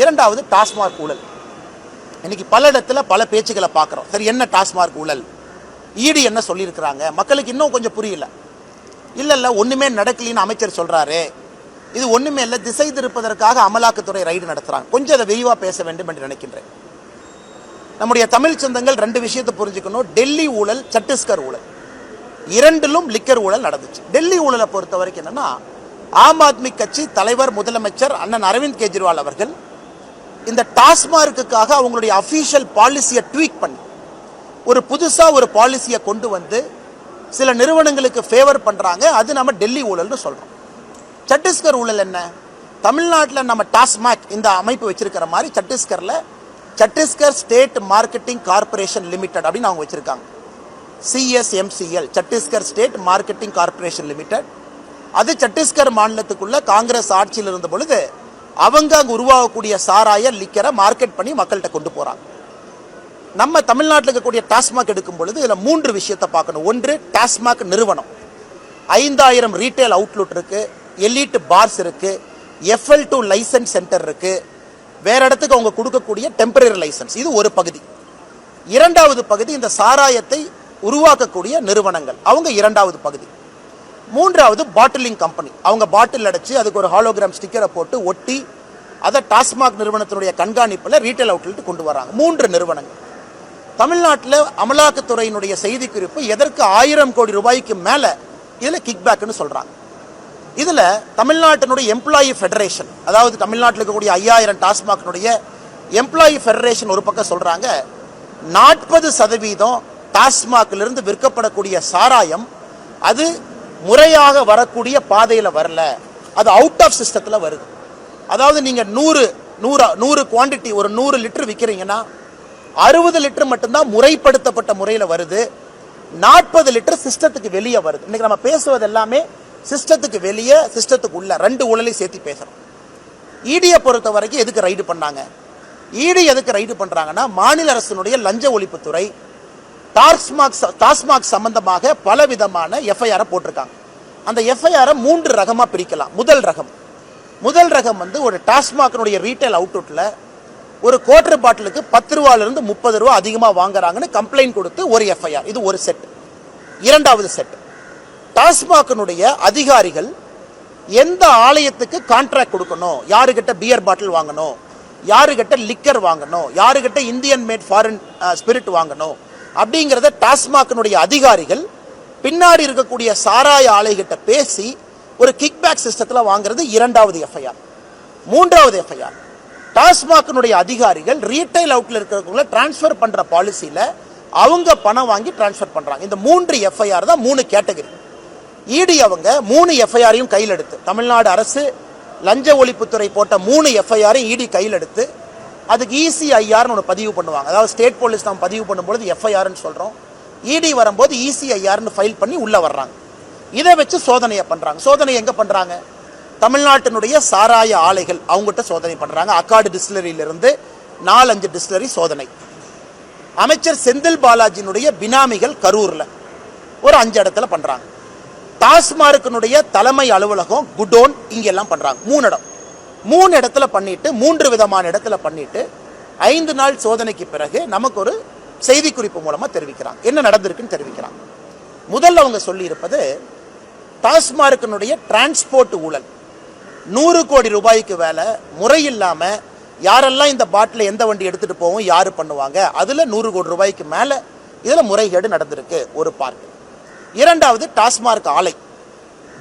இரண்டாவது டாஸ்மாக் ஊழல். இன்னைக்கு பல இடத்துல பல பேச்சுக்களை பார்க்குறோம். சரி, என்ன டாஸ்மாக் ஊழல், ஈடி என்ன சொல்லியிருக்கிறாங்க, மக்களுக்கு இன்னும் கொஞ்சம் புரியல. இல்லை ஒன்றுமே நடக்கலின்னு அமைச்சர் சொல்கிறாரு. இது ஒன்றுமே இல்லை, திசை திருப்பதற்காக அமலாக்கத்துறை ரைடு நடத்துகிறாங்க. கொஞ்சம் அதை விரிவாக பேச வேண்டும் என்று நினைக்கின்றேன். நம்முடைய தமிழ் சொந்தங்கள் ரெண்டு விஷயத்தை புரிஞ்சுக்கணும். டெல்லி ஊழல், சத்தீஸ்கர் ஊழல், இரண்டிலும் லிக்கர் ஊழல் நடந்துச்சு. டெல்லி ஊழலை பொறுத்த வரைக்கும் என்னன்னா, ஆம் ஆத்மி கட்சி தலைவர் முதலமைச்சர் அண்ணன் அரவிந்த் கெஜ்ரிவால் அவர்கள் இந்த டாஸ்மார்க்குக்காக அவங்களுடைய அஃபீஷியல் பாலிசியை ட்வீக் பண்ணி ஒரு புதுசாக ஒரு பாலிசியை கொண்டு வந்து சில நிறுவனங்களுக்கு ஃபேவர் பண்ணுறாங்க. அது நம்ம டெல்லி ஊழல்னு சொல்கிறோம். சத்தீஸ்கர் ஊழல் என்ன? தமிழ்நாட்டில் நம்ம டாஸ்மாக் இந்த அமைப்பு வச்சிருக்கிற மாதிரி சத்தீஸ்கரில் Chhattisgarh state marketing corporation limited அப்படின்னு அவங்க வச்சுருக்காங்க. CSMCL, Chhattisgarh state marketing corporation limited. அது சத்தீஸ்கர் மாநிலத்துக்குள்ள காங்கிரஸ் ஆட்சியில் இருந்த பொழுது அவங்க அங்கே உருவாகக்கூடிய சாராய லிக்கரை மார்க்கெட் பண்ணி மக்கள்கிட்ட கொண்டு போகிறாங்க. நம்ம தமிழ்நாட்டில் இருக்கக்கூடிய டாஸ்மாக் எடுக்கும் பொழுது இதில் 3 விஷயத்தை பார்க்கணும். ஒன்று, டாஸ்மாக் நிறுவனம் 5000 ரீட்டைல் அவுட்லெட் இருக்கு, எலிட் பார்ஸ் இருக்கு, FL2 லைசன்ஸ் சென்டர் இருக்கு, வேற இடத்துக்கு அவங்க கொடுக்கக்கூடிய டெம்பரரி லைசன்ஸ். இது ஒரு பகுதி. இரண்டாவது பகுதி இந்த சாராயத்தை உருவாக்கக்கூடிய நிறுவனங்கள், அவங்க இரண்டாவது பகுதி. மூன்றாவது பாட்டிலிங் கம்பெனி, அவங்க பாட்டில் அடைச்சு அதுக்கு ஒரு ஹாலோகிராம் ஸ்டிக்கரை போட்டு ஒட்டி அதை டாஸ்மாக் நிறுவனத்தினுடைய கண்காணிப்பில் ரீட்டைல் அவுட்லெட் கொண்டு வராங்க. 3 நிறுவனங்கள். தமிழ்நாட்டில் அமலாக்கத்துறையினுடைய செய்தி குறிப்பு எதற்கு 1000 கோடி ரூபாய்க்கு மேலே இதில் கிக் பேக்னு சொல்கிறாங்க. இதில் தமிழ்நாட்டினுடைய எம்ப்ளாயி ஃபெடரேஷன், அதாவது தமிழ்நாட்டில் இருக்கக்கூடிய 5000 டாஸ்மாக்னுடைய எம்ப்ளாயி ஃபெடரேஷன் ஒரு பக்கம் சொல்கிறாங்க, 40% டாஸ்மாகிலிருந்து விற்கப்படக்கூடிய சாராயம் அது முறையாக வரக்கூடிய பாதையில் வரல, அது அவுட் ஆஃப் சிஸ்டத்தில் வருது. அதாவது நீங்கள் 100 குவான்டிட்டி, ஒரு 100 லிட்டர் விற்கிறீங்கன்னா 60 லிட்டர் மட்டும்தான் முறைப்படுத்தப்பட்ட முறையில் வருது, 40 லிட்டர் சிஸ்டத்துக்கு வெளியே வருது. இன்னைக்கு நம்ம பேசுவது எல்லாமே சிஸ்டத்துக்கு வெளியே, சிஸ்டத்துக்கு உள்ள, 2 ஊழலையும் சேர்த்து பேசுகிறோம். ஈடியை பொறுத்த வரைக்கும் எதுக்கு ரைடு பண்ணாங்க? ஈடி எதுக்கு ரைடு பண்ணுறாங்கன்னா, மாநில அரசினுடைய லஞ்ச ஒழிப்புத்துறை டாஸ்மாக் சம்பந்தமாக பல விதமான எஃப்ஐஆரை போட்டிருக்காங்க. அந்த எஃப்ஐஆரை 3 ரகமாக பிரிக்கலாம். முதல் ரகம் வந்து ஒரு டாஸ்மாக்னுடைய ரீட்டைல் அவுட்லெட்டில் ஒரு குவார்டர் பாட்டிலுக்கு 10 ரூபாயிலிருந்து 30 ரூபா அதிகமாக வாங்குறாங்கன்னு கம்ப்ளைண்ட் கொடுத்து ஒரு எஃப்ஐஆர். இது ஒரு செட். இரண்டாவது செட், டாஸ்மாக்னுடைய அதிகாரிகள் எந்த ஆலயத்துக்கு கான்ட்ராக்ட் கொடுக்கணும், யாருக்கிட்ட பியர் பாட்டில் வாங்கணும், யாருக்கிட்ட லிக்கர் வாங்கணும், யாருக்கிட்ட இந்தியன் மேட் ஃபாரின் ஸ்பிரிட் வாங்கணும் அப்படிங்கிறத டாஸ்மாக்னுடைய அதிகாரிகள் பின்னாடி இருக்கக்கூடிய சாராய ஆலைகிட்ட பேசி ஒரு கிக் பேக் சிஸ்டத்தில் வாங்குறது இரண்டாவது எஃப்ஐஆர். மூன்றாவது எஃப்ஐஆர், டாஸ்மாக்னுடைய அதிகாரிகள் ரீட்டைல் அவுட்ல இருக்கிறவங்களை டிரான்ஸ்ஃபர் பண்ற பாலிசியில அவங்க பணம் வாங்கி டிரான்ஸ்ஃபர் பண்றாங்க. இந்த 3 எஃப்ஐஆர் தான் 3 கேட்டகரி. இடி அவங்க 3 எஃப்ஐஆரையும் கையில் எடுத்து, தமிழ்நாடு அரசு லஞ்ச ஒழிப்புத்துறை போட்ட 3 எஃப்ஐஆரையும் இடி கையில் எடுத்து அதுக்கு ECIRனு ஒன்று பதிவு பண்ணுவாங்க. அதாவது ஸ்டேட் போலீஸ் நம்ம பதிவு பண்ணும்போது எஃப்ஐஆர்னு சொல்கிறோம், இடி வரும்போது ECIRனு ஃபைல் பண்ணி உள்ளே வர்றாங்க. இதை வச்சு சோதனையை பண்ணுறாங்க. சோதனை எங்கே பண்ணுறாங்க? தமிழ்நாட்டினுடைய சாராய ஆலைகள் அவங்ககிட்ட சோதனை பண்ணுறாங்க. அக்காடு டிஸ்டிலரியிலிருந்து 4-5 டிஸ்டிலரி சோதனை. அமைச்சர் செந்தில் பாலாஜியினுடைய பினாமிகள் கரூரில் ஒரு 5 இடத்துல பண்ணுறாங்க. டாஸ்மார்க்கினுடைய தலைமை அலுவலகம், குடோன், இங்கெல்லாம் பண்ணுறாங்க. 3 இடம். 3 இடத்துல பண்ணிட்டு, 3 விதமான இடத்துல பண்ணிட்டு 5 நாள் சோதனைக்கு பிறகு நமக்கு ஒரு செய்தி குறிப்பு மூலமா தெரிவிக்கிறாங்க, என்ன நடந்திருக்குன்னு தெரிவிக்கிறாங்க. முதல்ல அவங்க சொல்லி இருப்பது, டாஸ்மார்க்கினுடைய டிரான்ஸ்போர்ட் ஊழல் 100 கோடி ரூபாய்க்கு வேலை முறையில்லாம யாரெல்லாம் இந்த பாட்டில் எந்த வண்டி எடுத்துட்டு போவோம், யாரு பண்ணுவாங்க, அதுல 100 கோடி ரூபாய்க்கு மேல இதுல முறைகேடு நடந்திருக்கு ஒரு பார்ட். இரண்டாவது, டாஸ்மார்க் ஆலை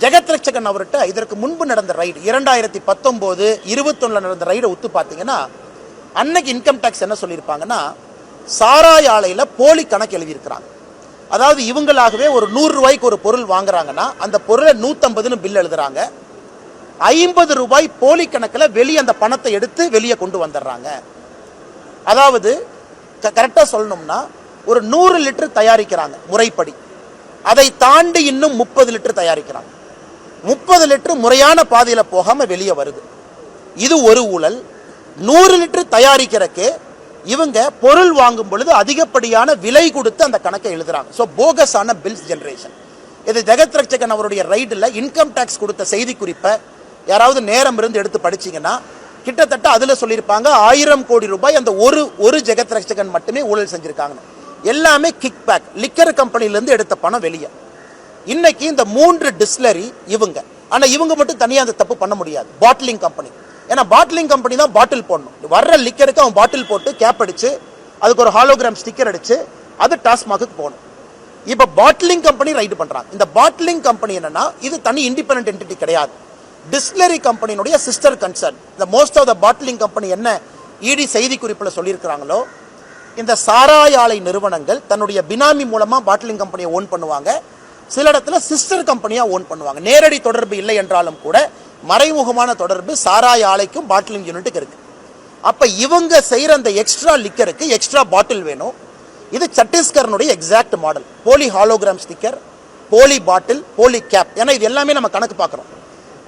ஜெகத் ரட்சகன் அவர்கிட்ட இதற்கு முன்பு நடந்த ரைடு 2019, 21 நடந்த ரைடை ஒத்து பார்த்தீங்கன்னா, அன்னைக்கு இன்கம் டேக்ஸ் என்ன சொல்லியிருப்பாங்கன்னா, சாராய ஆலையில் போலி கணக்கு எழுதியிருக்கிறாங்க. அதாவது இவங்களாகவே ஒரு 100 ரூபாய்க்கு ஒரு பொருள் வாங்குறாங்கன்னா அந்த பொருளை 150ன்னு பில் எழுதுறாங்க. 50 ரூபாய் போலி கணக்கில் வெளியே அந்த பணத்தை எடுத்து வெளியே கொண்டு வந்துடுறாங்க. அதாவது கரெக்டாக சொல்லணும்னா ஒரு 100 லிட்டர் தயாரிக்கிறாங்க முறைப்படி, அதை தாண்டி இன்னும் 30 லிட்டர் தயாரிக்கிறாங்க. 30 லிட்டர் முறையான பாதையில் போகாம வெளியே வருது. இது ஒரு ஊழல். 100 லிட்டர் தயாரிக்கிறதுக்கு இவங்க பொருள் வாங்கும் பொழுது அதிகப்படியான விலை கொடுத்து அந்த கணக்கை எழுதுறாங்க. ஸோ போகஸான பில்ஸ் ஜெனரேஷன். இது ஜெகத் ரட்சகன் அவருடைய ரைடில் இன்கம் டேக்ஸ் கொடுத்த செய்தி குறிப்பை யாராவது நேரம் இருந்து எடுத்து படிச்சீங்கன்னா கிட்டத்தட்ட அதுல சொல்லியிருப்பாங்க 1000 கோடி ரூபாய் அந்த ஒரு ஜெகத் ரட்சகன் மட்டுமே ஊழல் செஞ்சிருக்காங்க. எல்லாமே கிக் பேக், லிக்கர் கம்பெனில இருந்து எடுத்த பணம் வெளியே. இன்னைக்கு இந்த 3 டிஸ்லரி இவங்க, ஆனா இவங்க மட்டும் தனியா அந்த தப்பு பண்ண முடியாது. பாட்டிலிங் கம்பெனி, ஏன்னா பாட்டிலிங் கம்பெனி தான் பாட்டில் போடணும். வர்ற லிக்கருக்கு அவன் பாட்டில் போட்டு கேப் அடிச்சு அதுக்கு ஒரு ஹாலோகிராம் ஸ்டிக்கர் அடிச்சு அது டாஸ்மாக்கு போகணும். இப்ப பாட்டிலிங் கம்பெனி ரைடு பண்றாங்க. இந்த பாட்டிலிங் கம்பெனி என்னன்னா இது தனி இண்டிபெண்டன்ட் என்டிட்டி கிடையாது. டிஸ்லரி கம்பெனியுடைய சிஸ்டர் கன்சர்ன். இந்த most of the bottling company என்ன இடி செய்தி குறிப்பில் சொல்லியிருக்கிறாங்களோ, இந்த சாராய ஆலை நிறுவனங்கள் தன்னுடைய பினாமி மூலமா பாட்டிலிங் கம்பெனியை ஓன் பண்ணுவாங்க. சில இடத்துல சிஸ்டர் கம்பெனியா ஓன் பண்ணுவாங்க. நேரடி தொடர்பு இல்லை என்றாலும் கூட மறைமுகமான தொடர்பு சாராய ஆலைக்கும் பாட்டிலிங் யூனிட்டுக்கு இருக்கு. அப்ப இவங்க செய்யற அந்த எக்ஸ்ட்ரா லிக்கருக்கு எக்ஸ்ட்ரா பாட்டில் வேணும். இது சத்தீஸ்கர்னுடைய எக்ஸாக்ட் மாடல். போலி ஹாலோகிராம் ஸ்டிக்கர், போலி பாட்டில், போலி கேப். ஏன்னா இது எல்லாமே நம்ம கணக்கு பார்க்கிறோம்.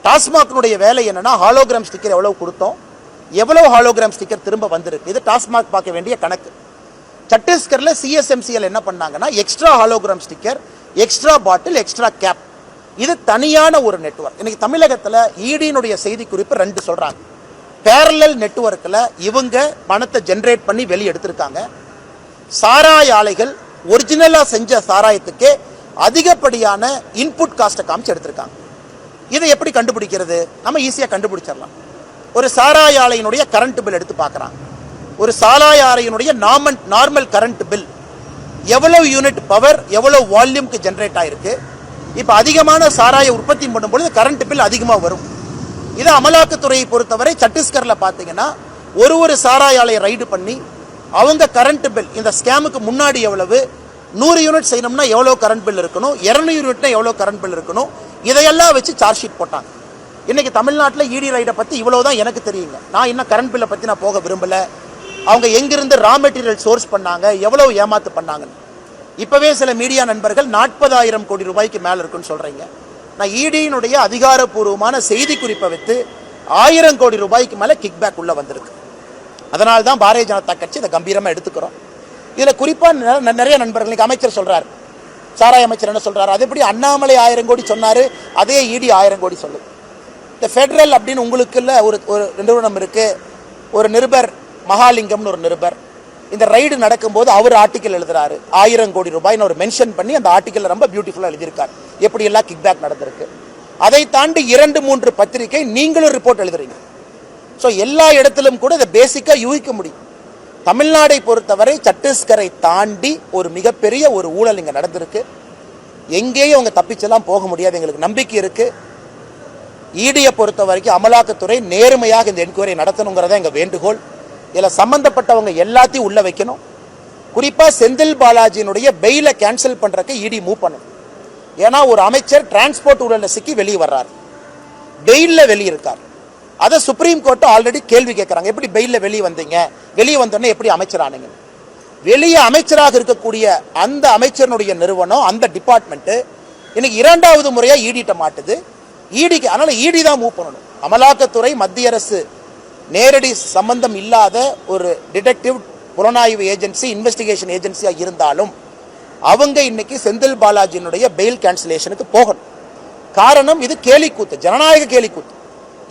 டாஸ்மாக்னுடைய வேலை என்னன்னா ஹாலோகிராம் ஸ்டிக்கர் எவ்வளவு கொடுத்தோம், எவ்வளவு ஹாலோகிராம் ஸ்டிக்கர் திரும்ப வந்திருக்கு, இது டாஸ்மாக் பார்க்க வேண்டிய கணக்கு. சத்தீஸ்கர்ல சிஎஸ்எம்சிஎல் என்ன பண்ணாங்கன்னா எக்ஸ்ட்ரா ஹாலோகிராம் ஸ்டிக்கர், எக்ஸ்ட்ரா பாட்டில், எக்ஸ்ட்ரா கேப், இது தனியான ஒரு நெட்வொர்க். இன்னைக்கு தமிழகத்தில் இடியினுடைய செய்தி குறிப்பு 2 சொல்றாங்க. பேரலல் நெட்வொர்க்கில் இவங்க பணத்தை ஜென்ரேட் பண்ணி வெளியே எடுத்திருக்காங்க. சாராய ஆலைகள் ஒரிஜினலா செஞ்ச சாராயத்துக்கு அதிகப்படியான இன்புட் காஸ்ட்டை காமிச்சு எடுத்திருக்காங்க. இதை எப்படி கண்டுபிடிக்கிறது? நம்ம ஈஸியா கண்டுபிடிச்சிடலாம். ஒரு சாராய ஆலையினுடைய கரண்ட் பில் எடுத்து பார்க்கறாங்க. ஒரு சாராய ஆலையினுடைய நார்மல் கரண்ட் பில் எவ்வளவு யூனிட் பவர், எவ்வளவு வால்யூம்க்கு ஜென்ரேட் ஆயிருக்கு. இப்ப அதிகமான சாராய உற்பத்தி பண்ணும்போது கரண்ட் பில் அதிகமா வரும். இது அமலாக்கத்துறையை பொறுத்தவரை சத்தீஸ்கர்ல பாத்தீங்கன்னா ஒரு சாராய ஆலையை ரைடு பண்ணி அவங்க கரண்ட் பில், இந்த ஸ்கேமுக்கு முன்னாடி எவ்வளவு, 100 யூனிட் செய்யணும்னா எவ்வளவு கரண்ட் பில் இருக்கணும், 200 யூனிட்னா எவ்வளவு கரண்ட் பில் இருக்கணும், இதையெல்லாம் வச்சு சார்ஜ் ஷீட் போட்டாங்க. இன்னைக்கு தமிழ்நாட்டில் இடி ரைடை பத்தி இவ்வளவுதான் எனக்கு தெரியுங்க. நான் இன்னும் கரண்ட் பில்லை பத்தி நான் போக விரும்பல. அவங்க எங்கிருந்து ரா மெட்டீரியல் சோர்ஸ் பண்ணாங்க, எவ்வளவு ஏமாத்து பண்ணாங்கன்னு. இப்பவே சில மீடியா நண்பர்கள் 40,000 கோடி ரூபாய்க்கு மேல இருக்குன்னு சொல்றீங்க. நான் இடியினுடைய அதிகாரப்பூர்வமான செய்தி குறிப்பை வைத்து 1000 கோடி ரூபாய்க்கு மேல கிக் பேக் உள்ள வந்திருக்கு. அதனால தான் பாரதிய ஜனதா கட்சி இதை கம்பீரமா எடுத்துக்கிறோம். இதுல குறிப்பா நிறைய நண்பர்கள், அமைச்சர் சொல்றாரு, சாராய அமைச்சர் என்ன சொல்றாரு, அது எப்படி அண்ணாமலை 1000 கோடி சொன்னாரு, அதே இடி 1000 கோடி சொல்லுது. இந்த ஃபெடரல் அப்படின்னு உங்களுக்கு ஒரு நிறுவனம் இருக்கு. ஒரு நிருபர் மகாலிங்கம்னு ஒரு நிருபர் இந்த ரைடு நடக்கும்போது அவர் ஆர்டிக்கல் எழுதுறாரு. 1000 கோடி ரூபாய்னு ஒரு மென்ஷன் பண்ணி அந்த ஆர்டிக்கல் ரொம்ப பியூட்டிஃபுல்லா எழுதியிருக்காரு, எப்படி எல்லாம் கிக் பேக் நடந்திருக்கு. அதை தாண்டி 2-3 பத்திரிகை நீங்களும் ரிப்போர்ட் எழுதுறீங்க. ஸோ எல்லா இடத்திலும் கூட இதை பேசிக்கா யூகிக்க முடியும். தமிழ்நாடை பொறுத்தவரை சத்தீஸ்கரை தாண்டி ஒரு மிகப்பெரிய ஒரு ஊழல் இங்க நடந்திருக்கு. எங்கேயும் அவங்க தப்பிச்செல்லாம் போக முடியாது, எங்களுக்கு நம்பிக்கை இருக்கு. இடியை பொறுத்த வரைக்கும் அமலாக்கத்துறை நேர்மையாக இந்த என்கொயரி நடத்தணுங்கிறத எங்க வேண்டுகோள். இதுல சம்பந்தப்பட்டவங்க எல்லாத்தையும் உள்ள வைக்கணும். குறிப்பா செந்தில் பாலாஜியினுடைய பெயில கேன்சல் பண்றதுக்கு இடி மூவ் பண்ணணும். ஏன்னா ஒரு அமைச்சர் டிரான்ஸ்போர்ட் ஊழல்ல சிக்கி வெளியே வர்றாரு, பெயில்ல வெளியிருக்கார். அதை சுப்ரீம் கோர்ட் ஆல்ரெடி கேள்வி கேட்கறாங்க, எப்படி பெயில்ல வெளியே வந்தீங்க, வெளியே வந்தோடனே எப்படி அமைச்சர் ஆனீங்க. வெளியே அமைச்சராக இருக்கக்கூடிய அந்த அமைச்சருடைய நிறுவனம், அந்த டிபார்ட்மெண்ட் இன்னைக்கு 2வது முறையா இடிட்ட மாட்டுது. இடிக்கு அதனால இடி தான் மூவ் பண்ணணும். அமலாக்கத்துறை மத்திய அரசு நேரடி சம்பந்தம் இல்லாத ஒரு டிடெக்டிவ் புலனாய்வு ஏஜென்சி, இன்வெஸ்டிகேஷன் ஏஜென்சியா இருந்தாலும் அவங்க இன்னைக்கு செந்தில் பாலாஜியினுடைய பெயில் கேன்சலேஷனுக்கு போகணும். காரணம் இது கேலிக்கூத்து, ஜனநாயக கேலிக்கூத்து.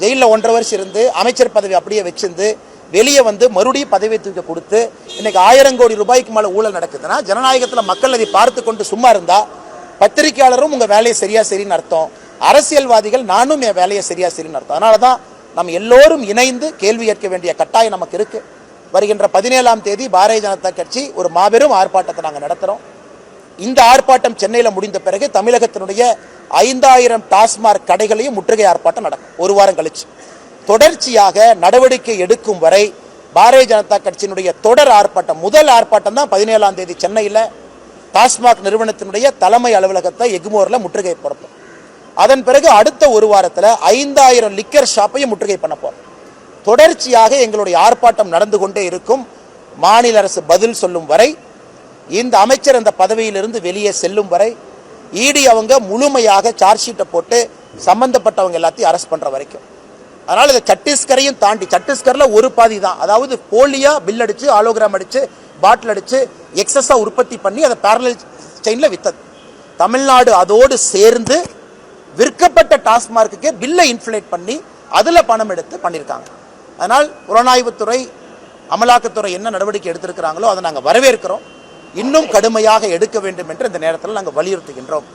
ஜெயிலில் 1.5 வருஷம் இருந்து அமைச்சர் பதவி அப்படியே வச்சிருந்து வெளியே வந்து மறுபடியும் பதவி தூக்க கொடுத்து இன்னைக்கு 1000 கோடி ரூபாய்க்கு மேல ஊழல் நடக்குதுன்னா ஜனநாயகத்தில் மக்கள் அதை பார்த்து கொண்டு சும்மா இருந்தா பத்திரிகையாளரும் உங்க வேலையை சரியா சரின்னு அர்த்தம், அரசியல்வாதிகள் நானும் என் வேலையை சரியா சரின்னு அர்த்தம். அதனாலதான் நம்ம எல்லோரும் இணைந்து கேள்வி கேட்க வேண்டிய கட்டாயம் நமக்கு இருக்கு. வருகின்ற 17ஆம் தேதி பாரதிய ஜனதா கட்சி ஒரு மாபெரும் ஆர்ப்பாட்டத்தை நாங்கள் நடத்துறோம். இந்த ஆர்ப்பாட்டம் சென்னையில் முடிந்த பிறகு தமிழகத்தினுடைய 5000 டாஸ்மாக் கடைகளையும் முற்றுகை ஆர்ப்பாட்டம் நடக்கும். ஒரு வாரம் கழிச்சு தொடர்ச்சியாக நடவடிக்கை எடுக்கும் வரை பாரதிய ஜனதா கட்சியினுடைய தொடர் ஆர்ப்பாட்டம், முதல் ஆர்ப்பாட்டம் தான் 17ஆம் தேதி சென்னையில் டாஸ்மாக் நிறுவனத்தினுடைய தலைமை அலுவலகத்தை எக்மோர்ல முற்றுகை போடப்படும். அதன் பிறகு அடுத்த ஒரு வாரத்தில் 5000 லிக்கர் ஷாப்பையும் முற்றுகை பண்ண போறோம். தொடர்ச்சியாக எங்களுடைய ஆர்ப்பாட்டம் நடந்து கொண்டே இருக்கும். மாநில அரசு பதில் சொல்லும் வரை, இந்த அமைச்சர் அந்த பதவியிலிருந்து வெளியே செல்லும் வரை, இடி அவங்க முழுமையாக சார்ஜ் ஷீட்டை போட்டு சம்பந்தப்பட்டவங்க எல்லாத்தையும் அரெஸ்ட் பண்ற வரைக்கும். அதனால இந்த சத்தீஸ்கரையும் தாண்டி, சத்தீஸ்கர்ல ஒரு பாதி தான், அதாவது போலியா பில் அடிச்சு, ஆலோகிராம் அடிச்சு, பாட்டில் அடிச்சு, எக்ஸஸா உற்பத்தி பண்ணி அதை பேரலல் செயின்ல வித்தது. தமிழ்நாடு அதோடு சேர்ந்து விற்கப்பட்ட டாஸ்மார்க்குக்கே பில்லை இன்ஃப்ளேட் பண்ணி அதுல பணம் எடுத்து பண்ணியிருக்காங்க. அதனால் புலனாய்வுத்துறை, அமலாக்கத்துறை என்ன நடவடிக்கை எடுத்திருக்கிறாங்களோ அதை நாங்கள் வரவேற்கிறோம். இன்னும் கடுமையாக எடுக்க வேண்டும் என்று இந்த நேரத்தில் நாங்கள் வலியுறுத்துகின்றோம்.